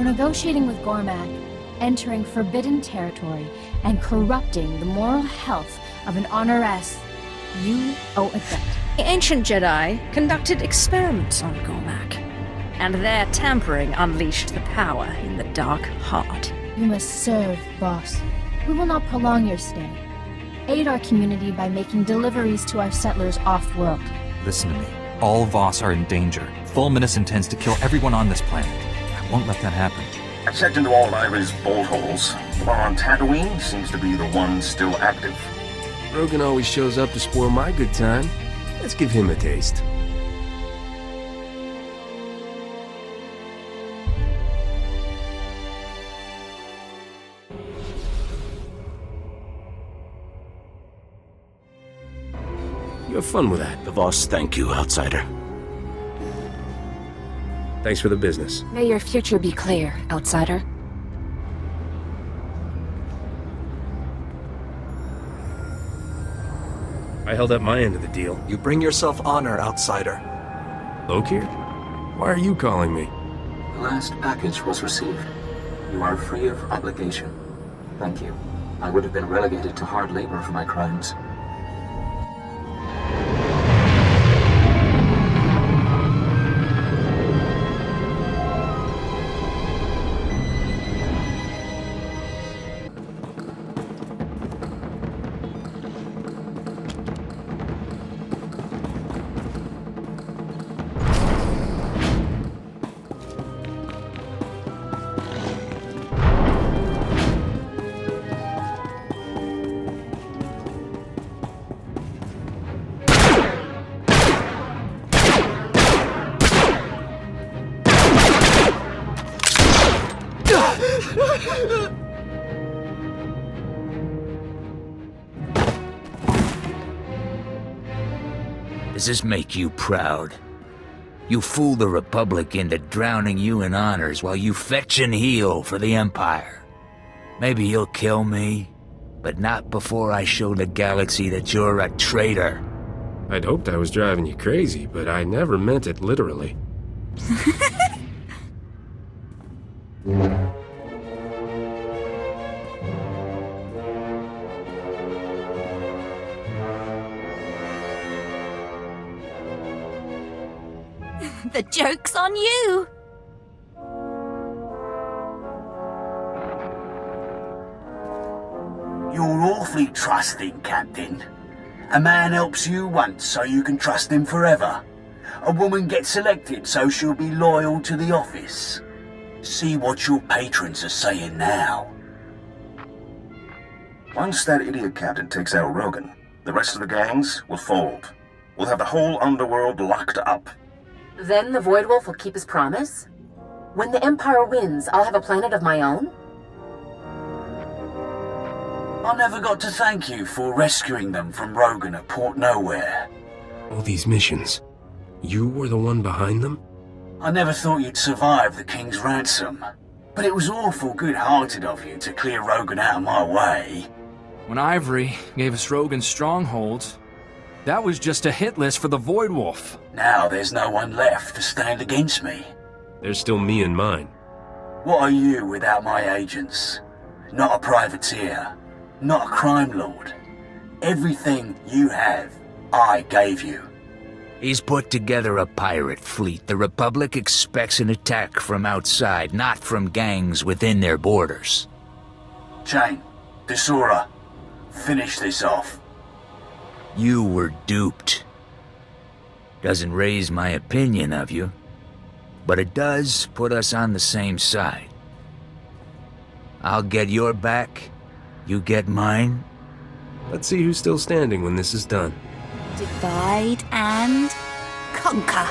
negotiating with Gormak, entering forbidden territory, and corrupting the moral health of an honoress, you owe a debt. The ancient Jedi conducted experiments on Gormak, and their tampering unleashed the power in the dark heart. You must serve, boss. We will not prolong your stay. Aid our community by making deliveries to our settlers off-world. Listen to me. All Voss are in danger. Fulminus intends to kill everyone on this planet. I won't let that happen. I checked into all Ivory's bolt holes. The one on Tatooine seems to be the one still active. Rogan always shows up to spoil my good time. Let's give him a taste. You have fun with that. The Voss thank you, outsider. Thanks for the business. May your future be clear, outsider. I held up my end of the deal. You bring yourself honor, outsider. Lokir? Why are you calling me? The last package was received. You are free of obligation. Thank you. I would have been relegated to hard labor for my crimes. Does this make you proud? You fool the Republic into drowning you in honors while you fetch and heal for the Empire. Maybe you'll kill me, but not before I show the galaxy that you're a traitor. I'd hoped I was driving you crazy, but I never meant it literally. The joke's on you! You're awfully trusting, Captain. A man helps you once so you can trust him forever. A woman gets selected so she'll be loyal to the office. See what your patrons are saying now. Once that idiot captain takes out Rogan, the rest of the gangs will fold. We'll have the whole underworld locked up. Then the Void Wolf will keep his promise? When the Empire wins, I'll have a planet of my own? I never got to thank you for rescuing them from Rogan at Port Nowhere. All these missions. You were the one behind them? I never thought you'd survive the King's ransom. But it was awful good-hearted of you to clear Rogan out of my way. When Ivory gave us Rogan's strongholds, that was just a hit list for the Void Wolf. Now there's no one left to stand against me. There's still me and mine. What are you without my agents? Not a privateer. Not a crime lord. Everything you have, I gave you. He's put together a pirate fleet. The Republic expects an attack from outside, not from gangs within their borders. Chain, SWTOR, finish this off. You were duped. Doesn't raise my opinion of you, but it does put us on the same side. I'll get your back, you get mine. Let's see who's still standing when this is done. Divide and conquer.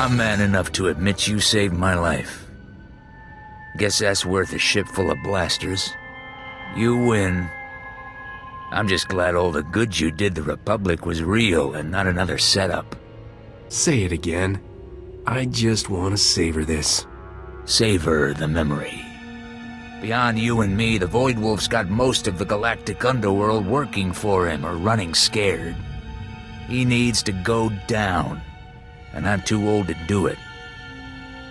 I'm man enough to admit you saved my life. Guess that's worth a ship full of blasters. You win. I'm just glad all the good you did the Republic was real and not another setup. Say it again. I just want to savor this. Savor the memory. Beyond you and me, the Void Wolf's got most of the galactic underworld working for him or running scared. He needs to go down, and I'm too old to do it.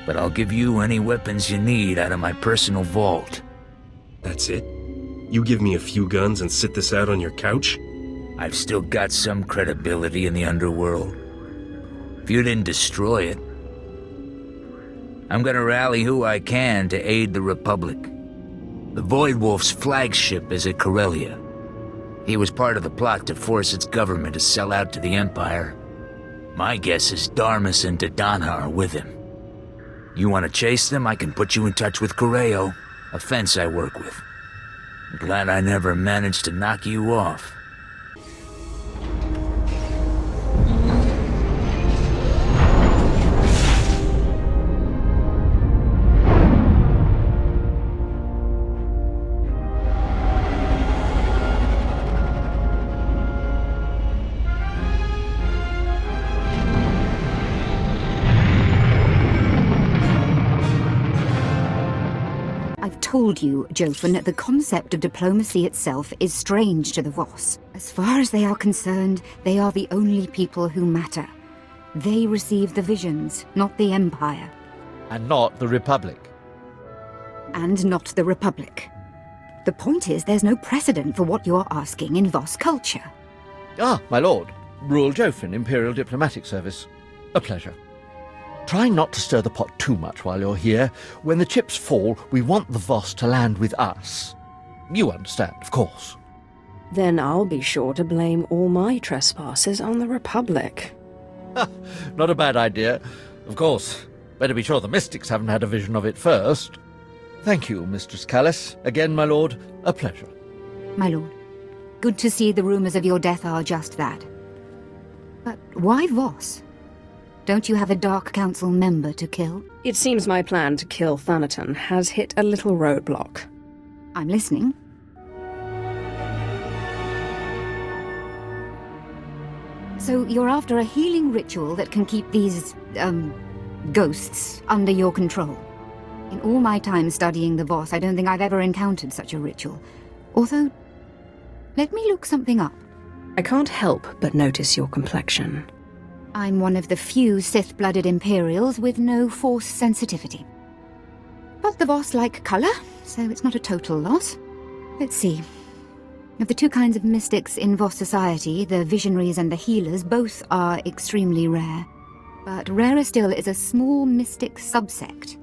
But I'll give you any weapons you need out of my personal vault. That's it? You give me a few guns and sit this out on your couch? I've still got some credibility in the underworld. If you didn't destroy it, I'm gonna rally who I can to aid the Republic. The Void Wolf's flagship is at Corellia. He was part of the plot to force its government to sell out to the Empire. My guess is Darmus and Dodonha are with him. You want to chase them, I can put you in touch with Correo, a fence I work with. I'm glad I never managed to knock you off. Told you, Jofin, the concept of diplomacy itself is strange to the Voss. As far as they are concerned, they are the only people who matter. They receive the visions, not the Empire. And not the Republic. And not the Republic. The point is, there's no precedent for what you're asking in Voss culture. Ah, my lord. Rural Jofin, Imperial Diplomatic Service. A pleasure. Try not to stir the pot too much while you're here. When the chips fall, we want the Voss to land with us. You understand, of course. Then I'll be sure to blame all my trespasses on the Republic. Not a bad idea. Of course. Better be sure the Mystics haven't had a vision of it first. Thank you, Mistress Callis. Again, my lord, a pleasure. My lord, good to see the rumors of your death are just that. But why Voss? Don't you have a Dark Council member to kill? It seems my plan to kill Thanaton has hit a little roadblock. I'm listening. So you're after a healing ritual that can keep these, ghosts under your control. In all my time studying the Voss, I don't think I've ever encountered such a ritual. Although, let me look something up. I can't help but notice your complexion. I'm one of the few Sith-blooded Imperials with no Force sensitivity. But the Voss like colour, so it's not a total loss. Let's see. Of the two kinds of mystics in Voss society, the visionaries and the healers, both are extremely rare. But rarer still is a small mystic subsect.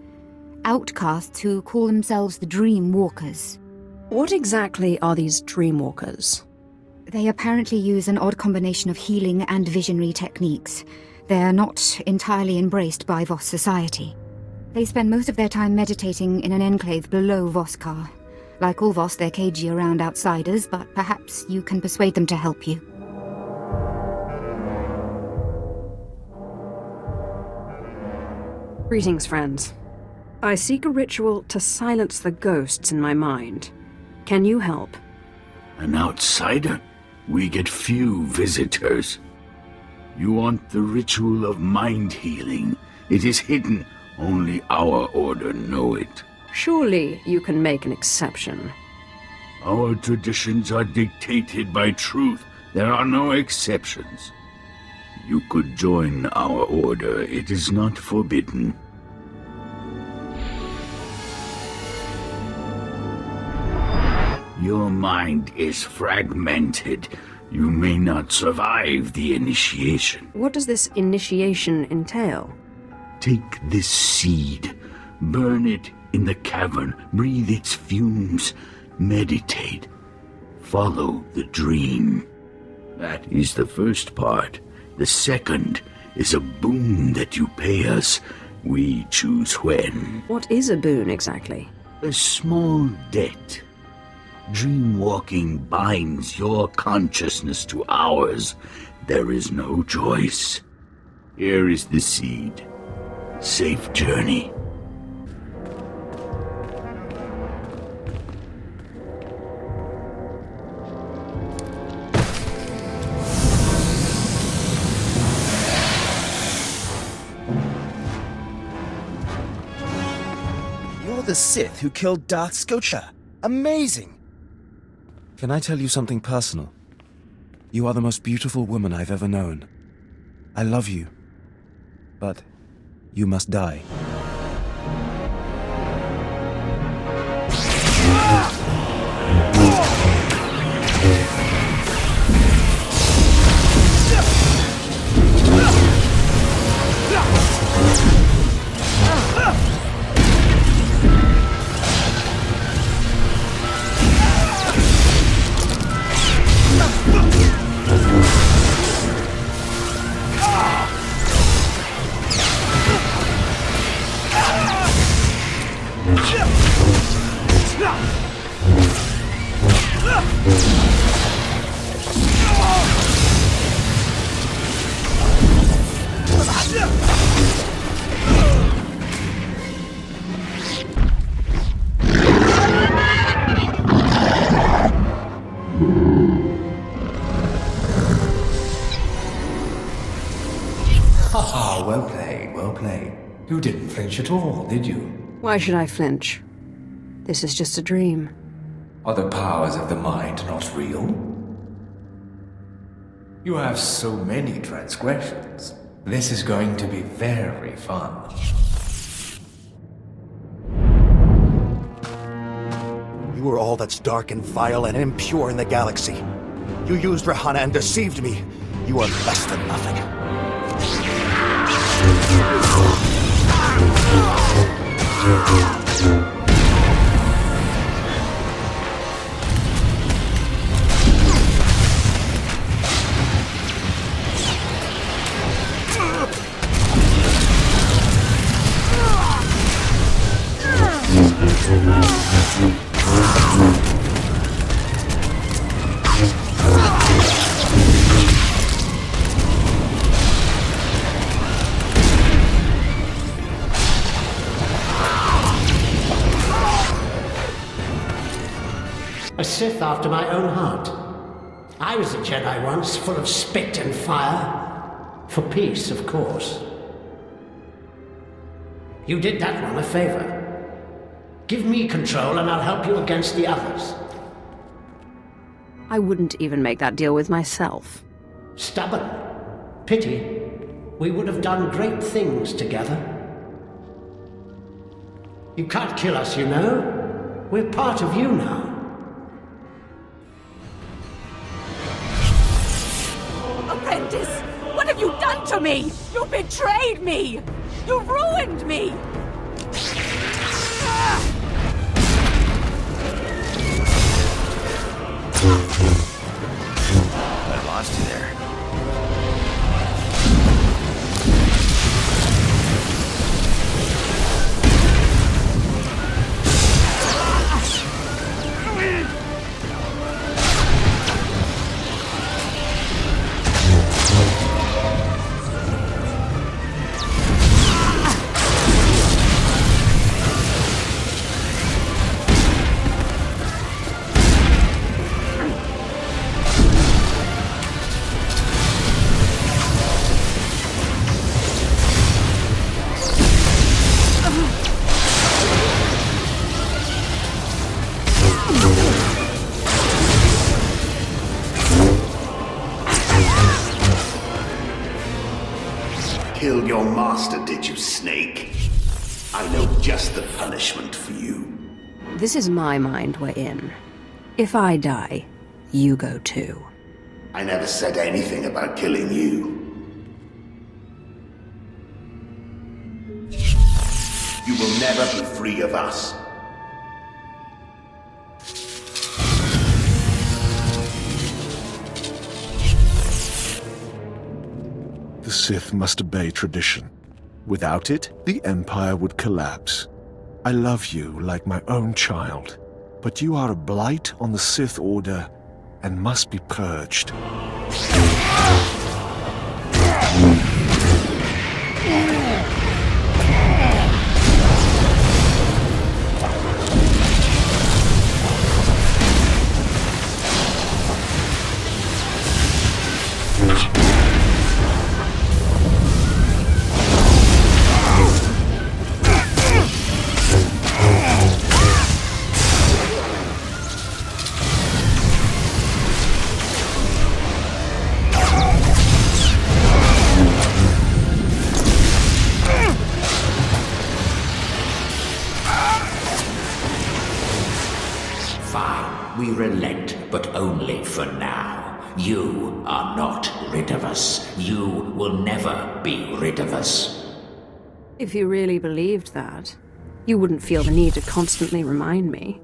Outcasts who call themselves the Dream Walkers. What exactly are these Dream Walkers? They apparently use an odd combination of healing and visionary techniques. They're not entirely embraced by Voss society. They spend most of their time meditating in an enclave below Voskar. Like all Voss, they're cagey around outsiders, but perhaps you can persuade them to help you. Greetings, friends. I seek a ritual to silence the ghosts in my mind. Can you help? An outsider? We get few visitors. You want the ritual of mind healing. It is hidden. Only our order know it. Surely you can make an exception. Our traditions are dictated by truth. There are no exceptions. You could join our order. It is not forbidden. Your mind is fragmented. You may not survive the initiation. What does this initiation entail? Take this seed, burn it in the cavern, breathe its fumes, meditate, follow the dream. That is the first part. The second is a boon that you pay us. We choose when. What is a boon exactly? A small debt. Dream-walking binds your consciousness to ours. There is no choice. Here is the seed. Safe journey. You're the Sith who killed Darth SWTOR. Amazing! Can I tell you something personal? You are the most beautiful woman I've ever known. I love you. But you must die. Haha, well played, well played. You didn't flinch at all, did you? Why should I flinch? This is just a dream. Are the powers of the mind not real? You have so many transgressions. This is going to be very fun. You are all that's dark and vile and impure in the galaxy. You used Rahana and deceived me. You are less than nothing. A Sith after my own heart. I was a Jedi once, full of spit and fire. For peace, of course. You did that one a favor. Give me control and I'll help you against the others. I wouldn't even make that deal with myself. Stubborn. Pity. We would have done great things together. You can't kill us, you know. We're part of you now. Apprentice, what have you done to me? You betrayed me! You ruined me! I lost you there. Killed your master, did you, Snake? I know just the punishment for you. This is my mind we're in. If I die, you go too. I never said anything about killing you. You will never be free of us. The Sith must obey tradition. Without it, the Empire would collapse. I love you like my own child, but you are a blight on the Sith Order and must be purged. We relent, but only for now. You are not rid of us. You will never be rid of us. If you really believed that, you wouldn't feel the need to constantly remind me.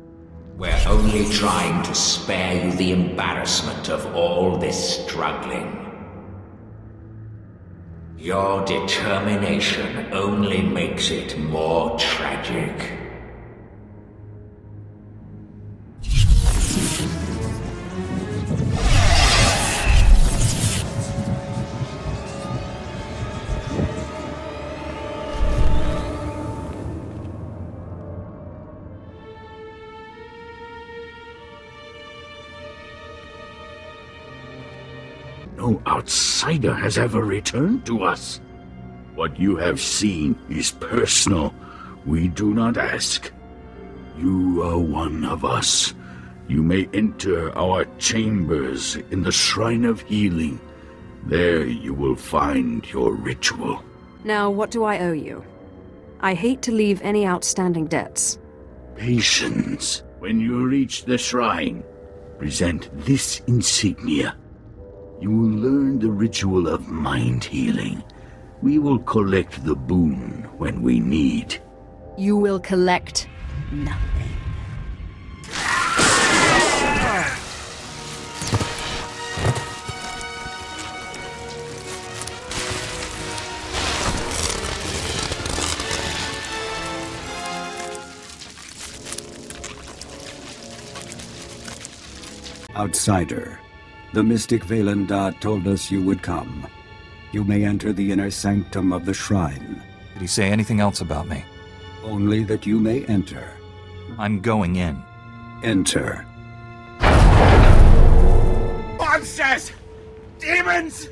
We're only trying to spare you the embarrassment of all this struggling. Your determination only makes it more tragic. No outsider has ever returned to us. What you have seen is personal. We do not ask. You are one of us. You may enter our chambers in the Shrine of Healing. There you will find your ritual. Now, what do I owe you? I hate to leave any outstanding debts. Patience. When you reach the shrine, present this insignia. You will learn the ritual of mind healing. We will collect the boon when we need. You will collect nothing. Outsider. The mystic Vaylendar told us you would come. You may enter the inner sanctum of the shrine. Did he say anything else about me? Only that you may enter. I'm going in. Enter. Monsters! Demons!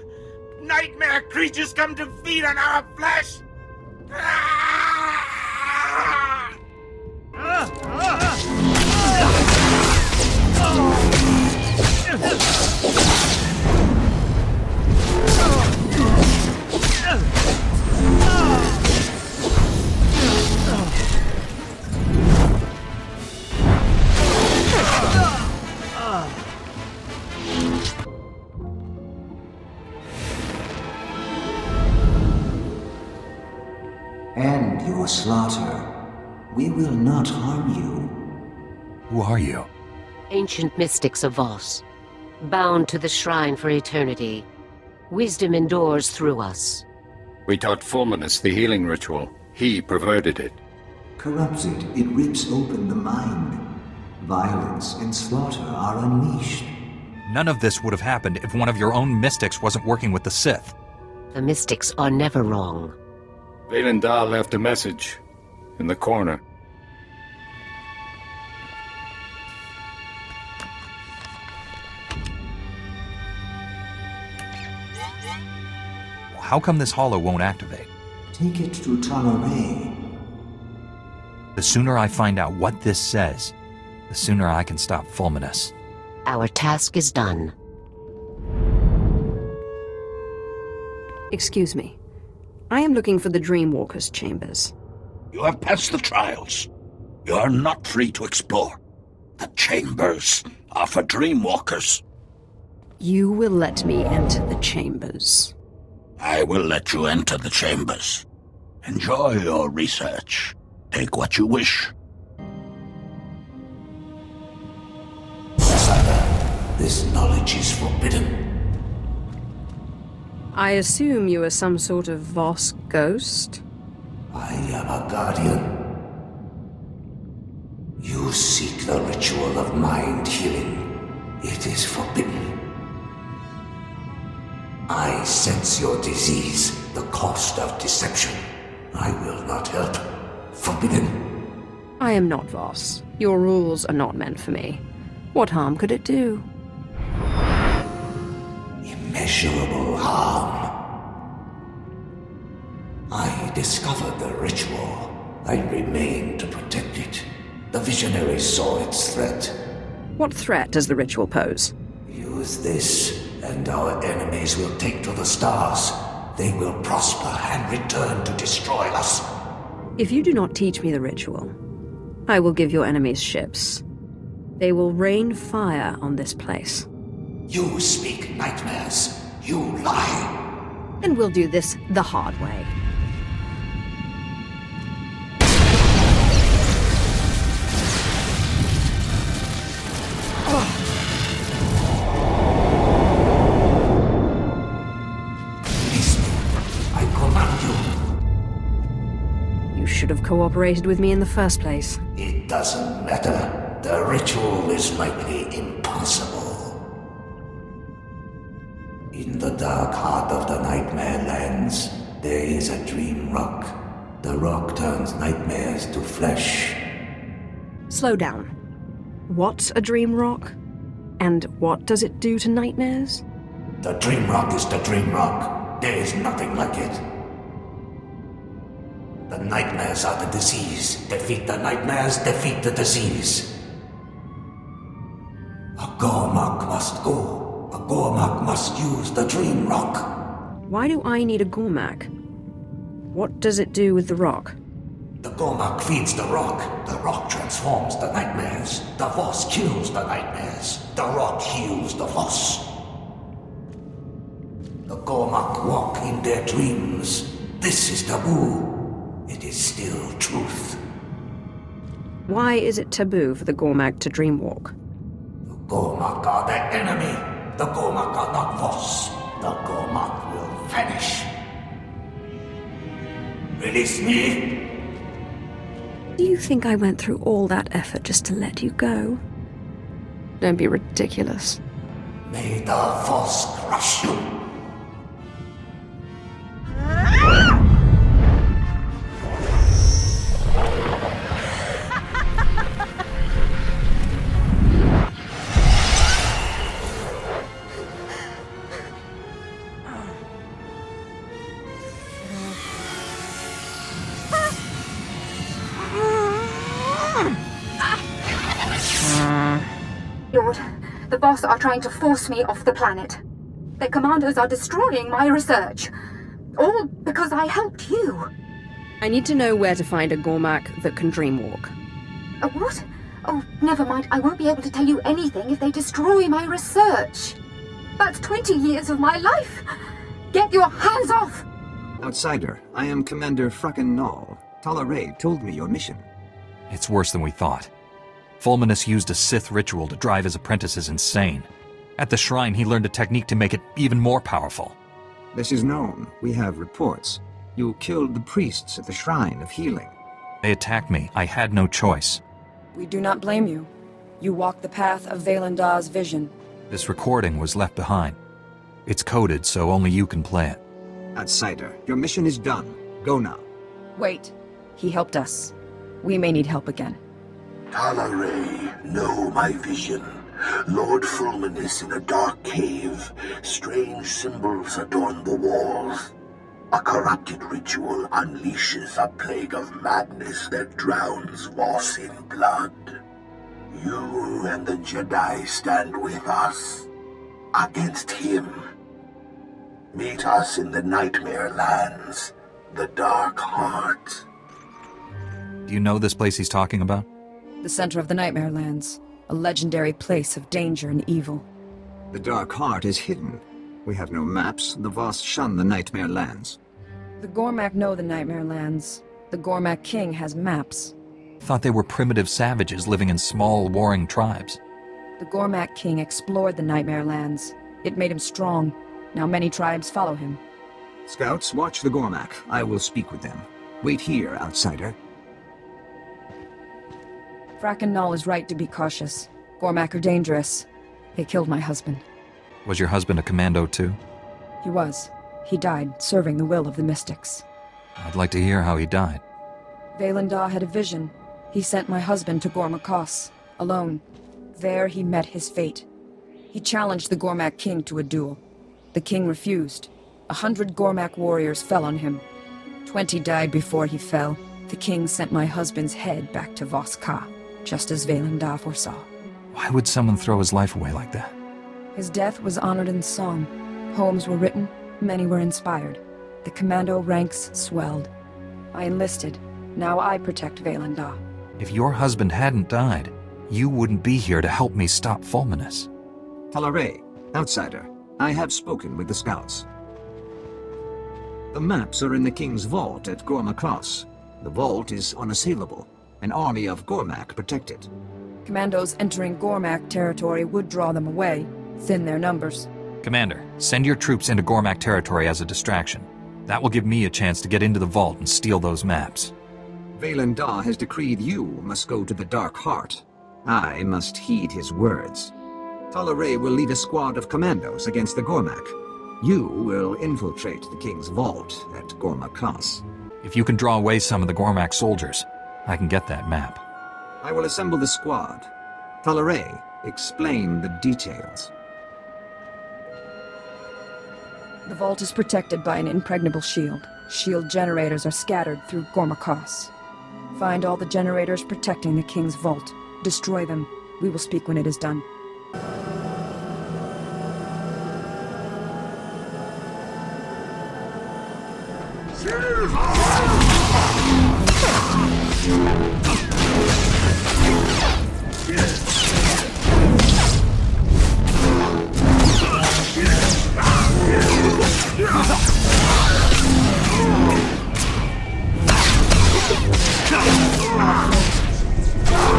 Nightmare creatures come to feed on our flesh! And your slaughter. We will not harm you. Who are you? Ancient mystics of Voss, bound to the shrine for eternity. Wisdom endures through us. We taught Fulminus the healing ritual. He perverted it. Corrupts it, it rips open the mind. Violence and slaughter are unleashed. None of this would have happened if one of your own mystics wasn't working with the Sith. The mystics are never wrong. Vaylendar left a message in the corner. How come this hollow won't activate? Take it to Talaray. The sooner I find out what this says, the sooner I can stop Fulminus. Our task is done. Excuse me. I am looking for the Dreamwalker's chambers. You have passed the trials. You are not free to explore. The chambers are for Dreamwalkers. You will let me enter the chambers. I will let you enter the chambers. Enjoy your research. Take what you wish. This knowledge is forbidden. I assume you are some sort of Voss ghost? I am a guardian. You seek the ritual of mind healing. It is forbidden. I sense your disease, the cost of deception. I will not help. Forbidden. I am not Voss. Your rules are not meant for me. What harm could it do? Immeasurable immeasurable harm. I discovered the ritual. I remained to protect it. The visionary saw its threat. What threat does the ritual pose? Use this, and our enemies will take to the stars. They will prosper and return to destroy us. If you do not teach me the ritual, I will give your enemies ships. They will rain fire on this place. You speak nightmares. You lie. And we'll do this the hard way. You should have cooperated with me in the first place. It doesn't matter. The ritual is likely impossible. In the dark heart of the Nightmare Lands, there is a dream rock. The rock turns nightmares to flesh. Slow down. What's a dream rock? And what does it do to nightmares? The dream rock is the dream rock. There is nothing like it. The nightmares are the disease. Defeat the nightmares, defeat the disease. A Gormak must go. A Gormak must use the dream rock. Why do I need a Gormak? What does it do with the rock? The Gormak feeds the rock. The rock transforms the nightmares. The Voss kills the nightmares. The rock heals the Voss. The Gormak walk in their dreams. This is taboo. It is still truth. Why is it taboo for the Gormak to dreamwalk? The Gormak are the enemy. The Gormak are not Voss. The Gormak will vanish. Release me! Do you think I went through all that effort just to let you go? Don't be ridiculous. May the Voss crush you. Lord, the Voss are trying to force me off the planet. Their commanders are destroying my research. All because I helped you. I need to know where to find a Gormak that can dreamwalk. A what? Oh, never mind. I won't be able to tell you anything if they destroy my research. That's 20 years of my life. Get your hands off! Outsider, I am Commander Fracken Null. Talaray told me your mission. It's worse than we thought. Fulminus used a Sith ritual to drive his apprentices insane. At the shrine, he learned a technique to make it even more powerful. This is known. We have reports. You killed the priests at the Shrine of Healing. They attacked me. I had no choice. We do not blame you. You walk the path of Valendar's vision. This recording was left behind. It's coded, so only you can play it. Outsider, your mission is done. Go now. Wait. He helped us. We may need help again. Talaray, know my vision. Lord Fulminus in a dark cave. Strange symbols adorn the walls. A corrupted ritual unleashes a plague of madness that drowns Voss in blood. You and the Jedi stand with us. Against him. Meet us in the Nightmare Lands. The Dark Heart. Do you know this place he's talking about? The center of the Nightmare Lands. A legendary place of danger and evil. The Dark Heart is hidden. We have no maps. The Voss shun the Nightmare Lands. The Gormak know the Nightmare Lands. The Gormak King has maps. Thought they were primitive savages living in small, warring tribes. The Gormak King explored the Nightmare Lands. It made him strong. Now many tribes follow him. Scouts, watch the Gormak. I will speak with them. Wait here, outsider. Fracken Null is right to be cautious. Gormak are dangerous. They killed my husband. Was your husband a commando too? He was. He died, serving the will of the Mystics. I'd like to hear how he died. Valandar had a vision. He sent my husband to Gormakos, alone. There he met his fate. He challenged the Gormak King to a duel. The king refused. 100 Gormak warriors fell on him. 20 died before he fell. The king sent my husband's head back to Voss-Ka, just as Vaelendar foresaw. Why would someone throw his life away like that? His death was honored in song. Poems were written, many were inspired. The commando ranks swelled. I enlisted. Now I protect Vaelendar. If your husband hadn't died, you wouldn't be here to help me stop Fulminus. Talaray, outsider. I have spoken with the scouts. The maps are in the king's vault at Gormakos. The vault is unassailable. An army of Gormak protect it. Commandos entering Gormak territory would draw them away, thin their numbers. Commander, send your troops into Gormak territory as a distraction. That will give me a chance to get into the vault and steal those maps. Vaelendar has decreed you must go to the Dark Heart. I must heed his words. Talaray will lead a squad of commandos against the Gormak. You will infiltrate the king's vault at Gormakos. If you can draw away some of the Gormak soldiers, I can get that map. I will assemble the squad. Talaray, explain the details. The vault is protected by an impregnable shield. Shield generators are scattered through Gormakos. Find all the generators protecting the king's vault. Destroy them. We will speak when it is done.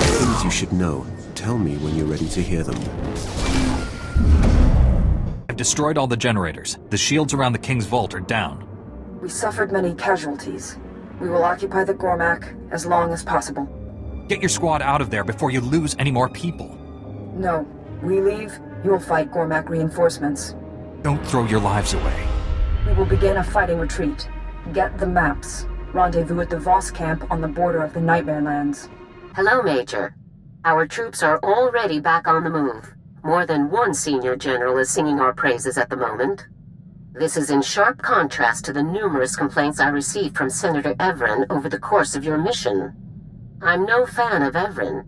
Things you should know. Tell me when you're ready to hear them. I've destroyed all the generators. The shields around the king's vault are down. We suffered many casualties. We will occupy the Gormak as long as possible. Get your squad out of there before you lose any more people. No. We leave, you will fight Gormak reinforcements. Don't throw your lives away. We will begin a fighting retreat. Get the maps. Rendezvous at the Voss camp on the border of the Nightmare Lands. Hello, Major. Our troops are already back on the move. More than one senior general is singing our praises at the moment. This is in sharp contrast to the numerous complaints I received from Senator Evren over the course of your mission. I'm no fan of Evren,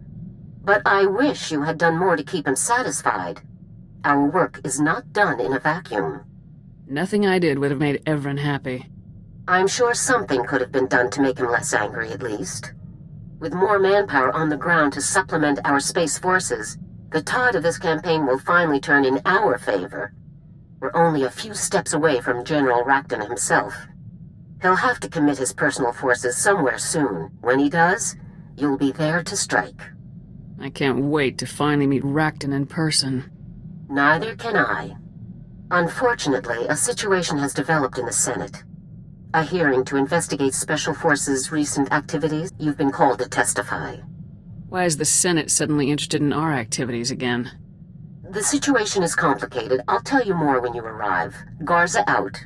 but I wish you had done more to keep him satisfied. Our work is not done in a vacuum. Nothing I did would have made Evren happy. I'm sure something could have been done to make him less angry, at least. With more manpower on the ground to supplement our space forces, the tide of this campaign will finally turn in our favor. We're only a few steps away from General Rakton himself. He'll have to commit his personal forces somewhere soon. When he does, you'll be there to strike. I can't wait to finally meet Rakton in person. Neither can I. Unfortunately, a situation has developed in the Senate. A hearing to investigate Special Forces' recent activities. You've been called to testify. Why is the Senate suddenly interested in our activities again? The situation is complicated. I'll tell you more when you arrive. Garza out.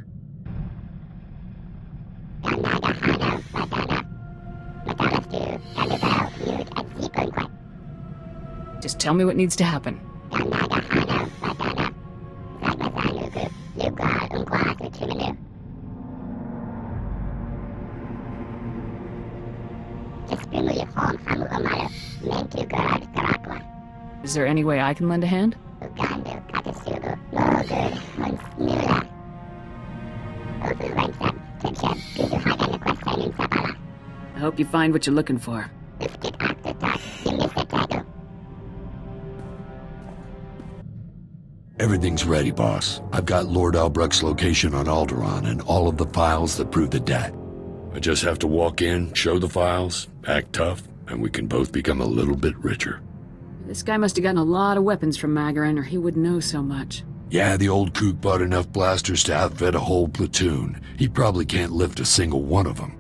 Just tell me what needs to happen. Is there any way I can lend a hand? I hope you find what you're looking for. Everything's ready, boss. I've got Lord Albrecht's location on Alderaan and all of the files that prove the debt. I just have to walk in, show the files, act tough, and we can both become a little bit richer. This guy must have gotten a lot of weapons from Magarin, or he would know so much. Yeah, the old kook bought enough blasters to outfit a whole platoon. He probably can't lift a single one of them.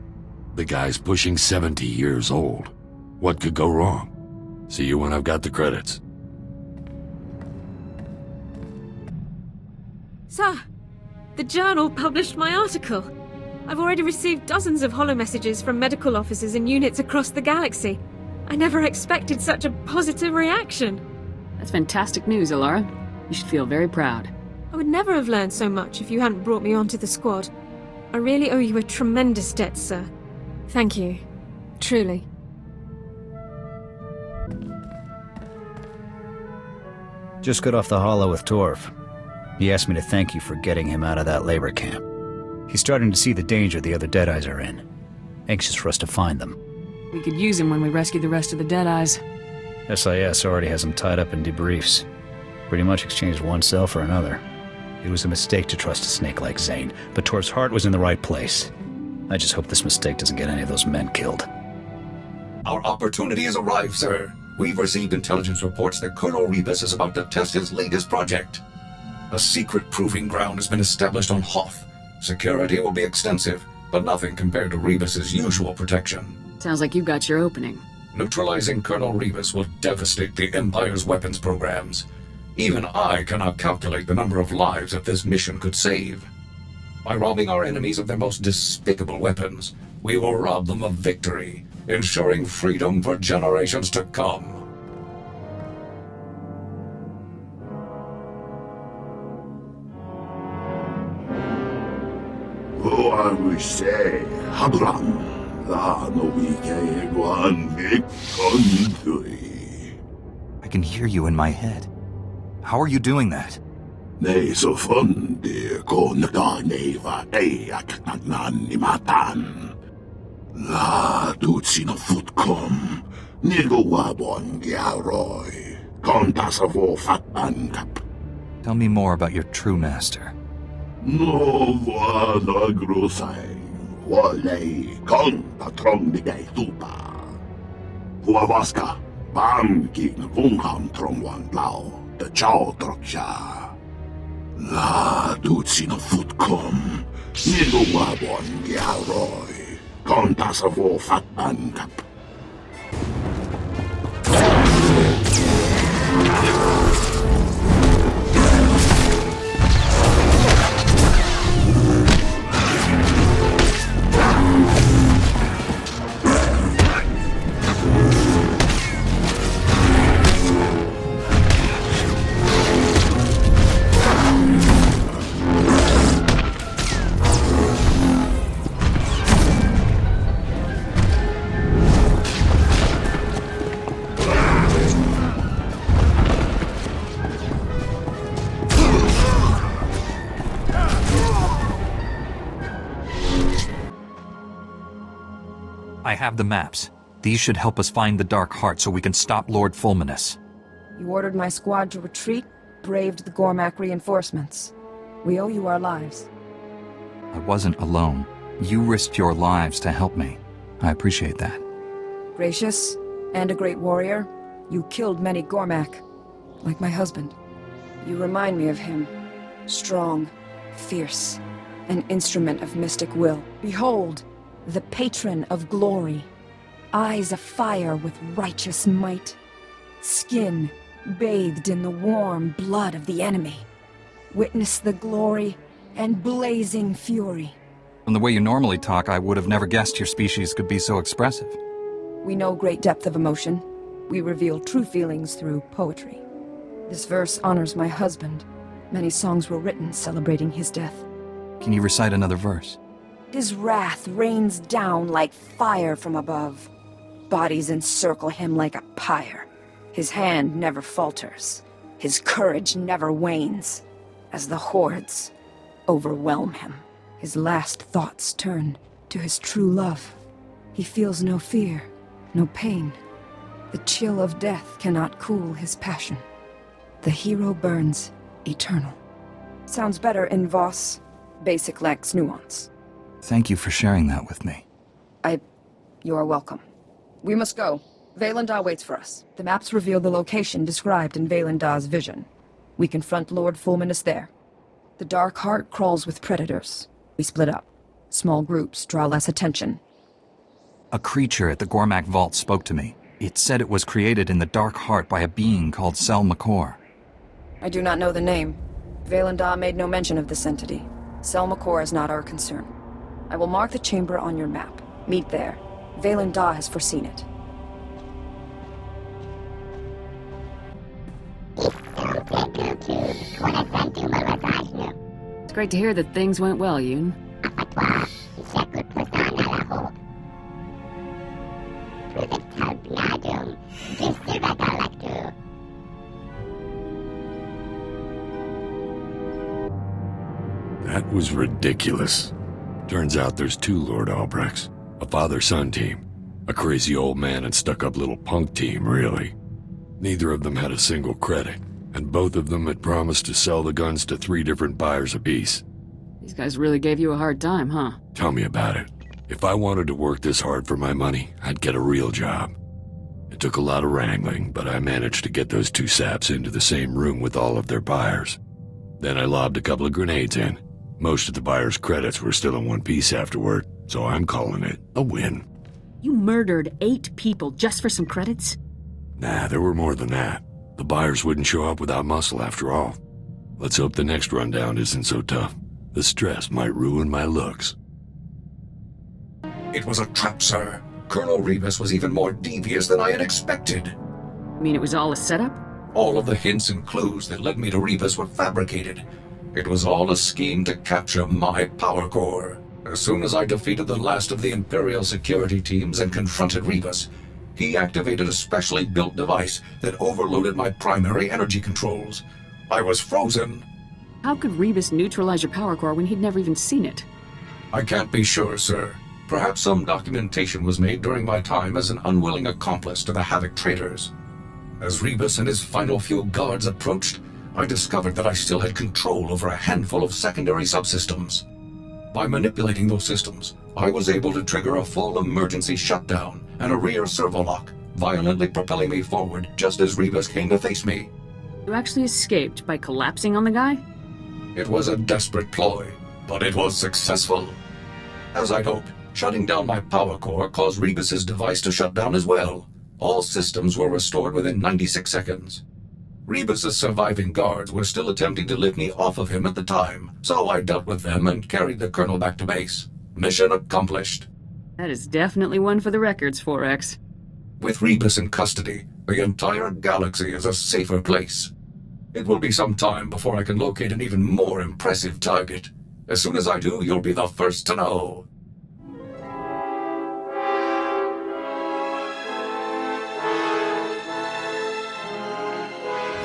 The guy's pushing 70 years old. What could go wrong? See you when I've got the credits. Sir, the journal published my article. I've already received dozens of holomessages from medical officers and units across the galaxy. I never expected such a positive reaction. That's fantastic news, Alara. You should feel very proud. I would never have learned so much if you hadn't brought me onto the squad. I really owe you a tremendous debt, sir. Thank you. Truly. Just got off the holo with Torv. He asked me to thank you for getting him out of that labor camp. He's starting to see the danger the other Deadeyes are in. Anxious for us to find them. We could use him when we rescue the rest of the Deadeyes. SIS already has him tied up in debriefs. Pretty much exchanged one cell for another. It was a mistake to trust a snake like Zane, but Torv's heart was in the right place. I just hope this mistake doesn't get any of those men killed. Our opportunity has arrived, sir. We've received intelligence reports that Colonel Rebus is about to test his latest project. A secret proving ground has been established on Hoth. Security will be extensive, but nothing compared to Rebus's usual protection. Sounds like you got your opening. Neutralizing Colonel Rebus will devastate the Empire's weapons programs. Even I cannot calculate the number of lives that this mission could save. By robbing our enemies of their most despicable weapons, we will rob them of victory, ensuring freedom for generations to come. I can hear you in my head. How are you doing that? Tell me more about your true master. La ducina futkom, nigo wabon giaroy, kontas of all fat bankap. I have the maps. These should help us find the Dark Heart so we can stop Lord Fulminus. You ordered my squad to retreat, braved the Gormak reinforcements. We owe you our lives. I wasn't alone. You risked your lives to help me. I appreciate that. Gracious, and a great warrior, you killed many Gormak, like my husband. You remind me of him. Strong, fierce, an instrument of mystic will. Behold, the patron of glory. Eyes afire with righteous might. Skin bathed in the warm blood of the enemy. Witness the glory and blazing fury. From the way you normally talk, I would have never guessed your species could be so expressive. We know great depth of emotion. We reveal true feelings through poetry. This verse honors my husband. Many songs were written celebrating his death. Can you recite another verse? His wrath rains down like fire from above. Bodies encircle him like a pyre. His hand never falters. His courage never wanes. As the hordes overwhelm him, his last thoughts turn to his true love. He feels no fear, no pain. The chill of death cannot cool his passion. The hero burns eternal. Sounds better in Voss. Basic lacks nuance. Thank you for sharing that with me. You are welcome. We must go. Valendah waits for us. The maps reveal the location described in Valendah's vision. We confront Lord Fulminus there. The Dark Heart crawls with predators. We split up. Small groups draw less attention. A creature at the Gormak Vault spoke to me. It said it was created in the Dark Heart by a being called Sel-Makor. I do not know the name. Valendah made no mention of this entity. Sel-Makor is not our concern. I will mark the chamber on your map. Meet there. Valendah has foreseen it. Disco Pikachu, wanna send to Melissa It's great to hear that things went well, Yoon. That was ridiculous. Turns out there's two Lord Albrechts. A father-son team. A crazy old man and stuck-up little punk team, really. Neither of them had a single credit, and both of them had promised to sell the guns to 3 different buyers apiece. These guys really gave you a hard time, huh? Tell me about it. If I wanted to work this hard for my money, I'd get a real job. It took a lot of wrangling, but I managed to get those 2 saps into the same room with all of their buyers. Then I lobbed a couple of grenades in. Most of the buyers' credits were still in one piece afterward, so I'm calling it a win. You murdered 8 people just for some credits? Nah, there were more than that. The buyers wouldn't show up without muscle after all. Let's hope the next rundown isn't so tough. The stress might ruin my looks. It was a trap, sir. Colonel Rebus was even more devious than I had expected. You mean it was all a setup? All of the hints and clues that led me to Rebus were fabricated. It was all a scheme to capture my power core. As soon as I defeated the last of the Imperial security teams and confronted Rebus, he activated a specially built device that overloaded my primary energy controls. I was frozen. How could Rebus neutralize your power core when he'd never even seen it? I can't be sure, sir. Perhaps some documentation was made during my time as an unwilling accomplice to the Havoc traders. As Rebus and his final few guards approached, I discovered that I still had control over a handful of secondary subsystems. By manipulating those systems, I was able to trigger a full emergency shutdown and a rear servo lock, violently propelling me forward just as Rebus came to face me. You actually escaped by collapsing on the guy? It was a desperate ploy, but it was successful. As I'd hoped, shutting down my power core caused Rebus's device to shut down as well. All systems were restored within 96 seconds. Rebus's surviving guards were still attempting to lift me off of him at the time, so I dealt with them and carried the colonel back to base. Mission accomplished. That is definitely one for the records, 4X. With Rebus in custody, the entire galaxy is a safer place. It will be some time before I can locate an even more impressive target. As soon as I do, you'll be the first to know.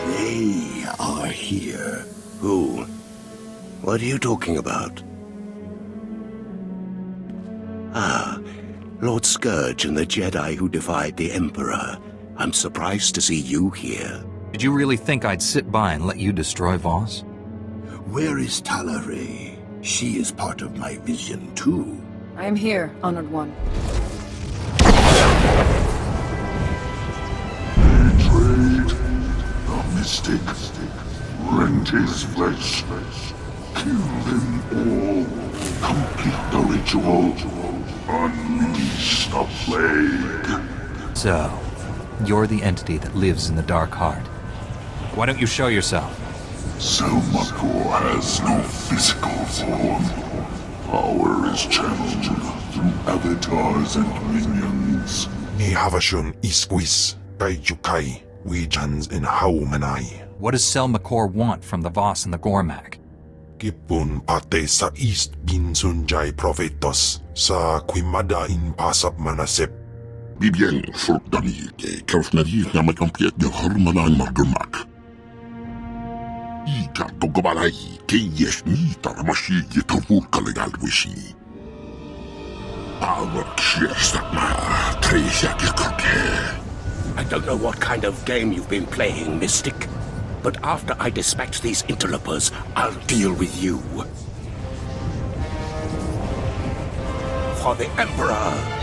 They are here. Who? What are you talking about? Ah, Lord Scourge and the Jedi who defied the Emperor. I'm surprised to see you here. Did you really think I'd sit by and let you destroy Voss? Where is Talare? She is part of my vision, too. I am here, Honored One. Betrayed. The mystic. Rent his flesh. Kill them all. Complete the ritual. Unleash the plague. So, you're the entity that lives in the Dark Heart. Why don't you show yourself? Sel-Makor has no physical form. Power is channeled through avatars and minions. Ni havashun isquis, Kaijukai, Wijans in Haumanai. What does Sel-Makor want from the Voss and the Gormak? Kipun pate sa East Binsunjay Profetos, sa Quimada in Pasap Manasep. Bibien Sultani ke Kausnadi na makampiat de Harmanan Margamak. Ika Togabalai ke Yeshni Taramashi Yetavur Kalegal Wishi. Our Kirsatma Tresha. I don't know what kind of game you've been playing, Mystic. But after I dispatch these interlopers, I'll deal with you. For the Emperor!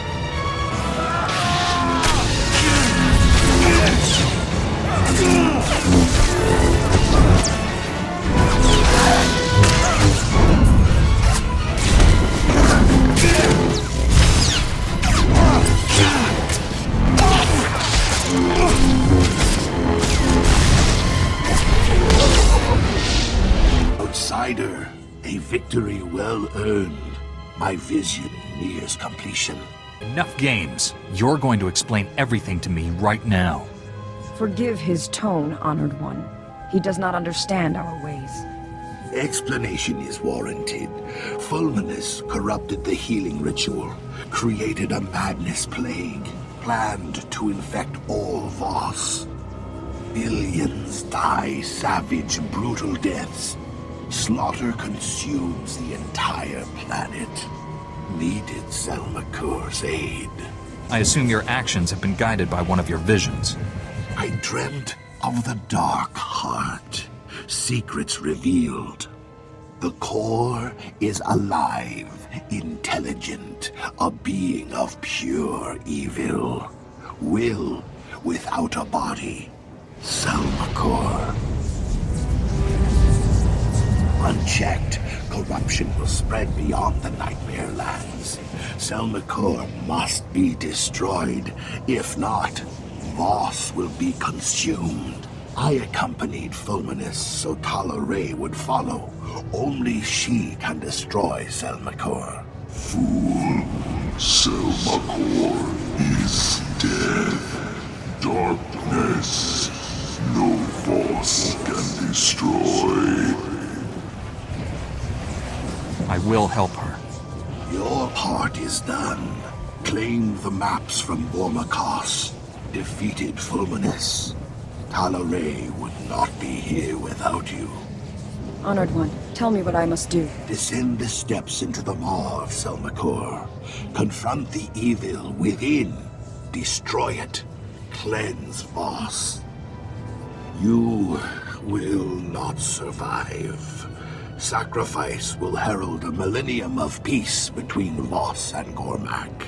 Outsider, a victory well earned. My vision nears completion. Enough games. You're going to explain everything to me right now. Forgive his tone, Honored One. He does not understand our ways. Explanation is warranted. Fulminus corrupted the healing ritual, created a madness plague, planned to infect all Voss. Billions die savage, brutal deaths. Slaughter consumes the entire planet. Needed Sel-Makor's aid. I assume your actions have been guided by one of your visions. I dreamt of the Dark Heart. Secrets revealed. The core is alive, intelligent, a being of pure evil. Will without a body. Sel-Makor. Unchecked, corruption will spread beyond the Nightmare Lands. Sel-Makor must be destroyed. If not, Voss will be consumed. I accompanied Fulminus so Tal'Arai would follow. Only she can destroy Sel-Makor. Fool, Sel-Makor is dead. Darkness, no Voss can destroy. I will help her. Your part is done. Claimed the maps from Gormakos. Defeated Fulminus. Tal'Arai would not be here without you. Honored One, tell me what I must do. Descend the steps into the maw of Sel-Makor. Confront the evil within. Destroy it. Cleanse Voss. You will not survive. Sacrifice will herald a millennium of peace between Voss and Gormak.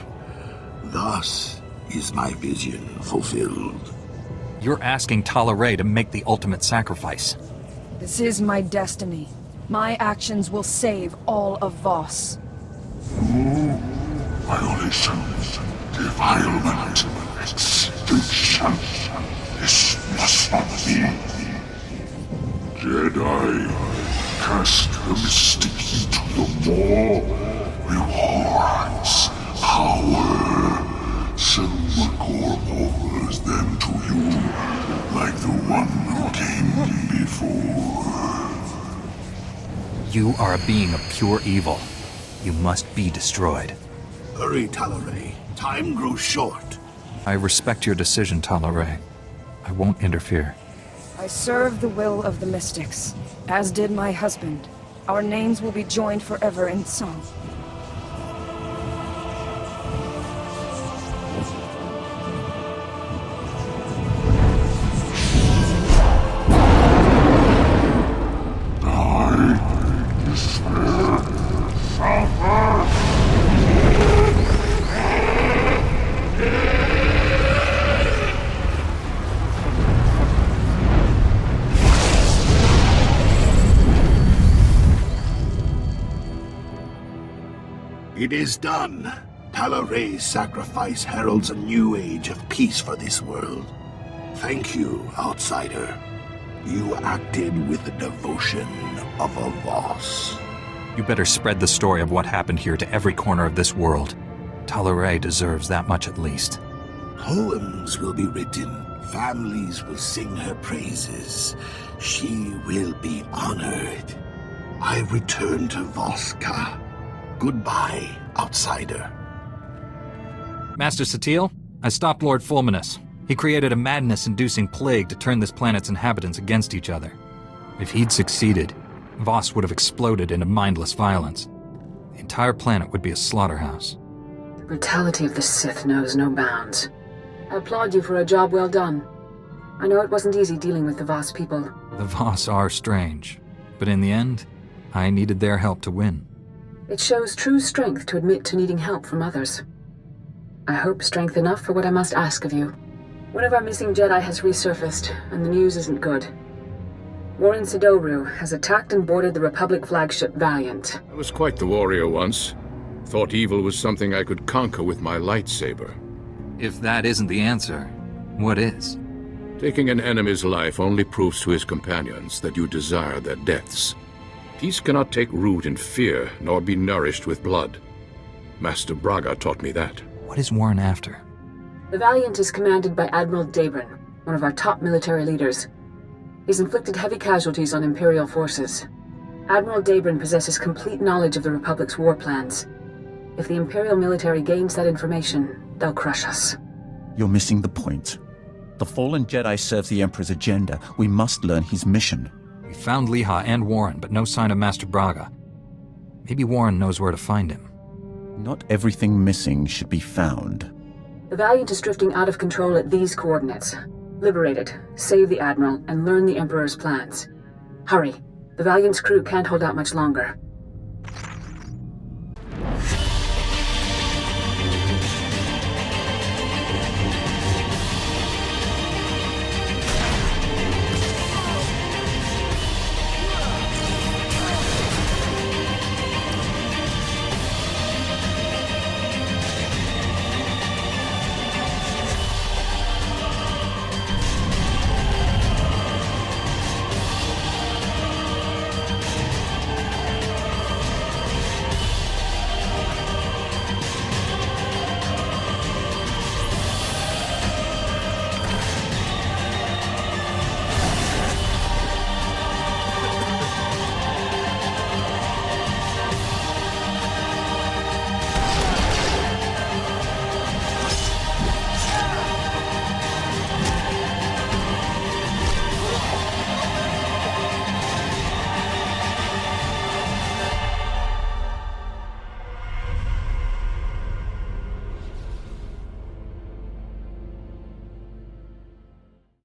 Thus is my vision fulfilled. You're asking Tal'Arai to make the ultimate sacrifice. This is my destiny. My actions will save all of Voss. Violations, defilement, extinction. This must not be. Jedi, cast the mystic into the maw. Rewards, power. Sel-Makor offers them to you, like the one who came before. You are a being of pure evil. You must be destroyed. Hurry, Tal'Arai. Time grows short. I respect your decision, Tal'Arai. I won't interfere. I serve the will of the Mystics, as did my husband. Our names will be joined forever in song. It is done. Tal'Arai's sacrifice heralds a new age of peace for this world. Thank you, outsider. You acted with the devotion of a Voss. You better spread the story of what happened here to every corner of this world. Tal'Arai deserves that much at least. Poems will be written. Families will sing her praises. She will be honored. I return to Voska. Goodbye, outsider. Master Satil, I stopped Lord Fulminus. He created a madness-inducing plague to turn this planet's inhabitants against each other. If he'd succeeded, Voss would have exploded into mindless violence. The entire planet would be a slaughterhouse. The brutality of the Sith knows no bounds. I applaud you for a job well done. I know it wasn't easy dealing with the Voss people. The Voss are strange, but in the end, I needed their help to win. It shows true strength to admit to needing help from others. I hope strength enough for what I must ask of you. One of our missing Jedi has resurfaced, and the news isn't good. Warren Sidoru has attacked and boarded the Republic flagship Valiant. I was quite the warrior once. Thought evil was something I could conquer with my lightsaber. If that isn't the answer, what is? Taking an enemy's life only proves to his companions that you desire their deaths. Peace cannot take root in fear, nor be nourished with blood. Master Braga taught me that. What is Warren after? The Valiant is commanded by Admiral Dabrin, one of our top military leaders. He's inflicted heavy casualties on Imperial forces. Admiral Dabrin possesses complete knowledge of the Republic's war plans. If the Imperial military gains that information, they'll crush us. You're missing the point. The fallen Jedi serves the Emperor's agenda. We must learn his mission. We found Liha and Warren, but no sign of Master Braga. Maybe Warren knows where to find him. Not everything missing should be found. The Valiant is drifting out of control at these coordinates. Liberate it, save the Admiral, and learn the Emperor's plans. Hurry. The Valiant's crew can't hold out much longer.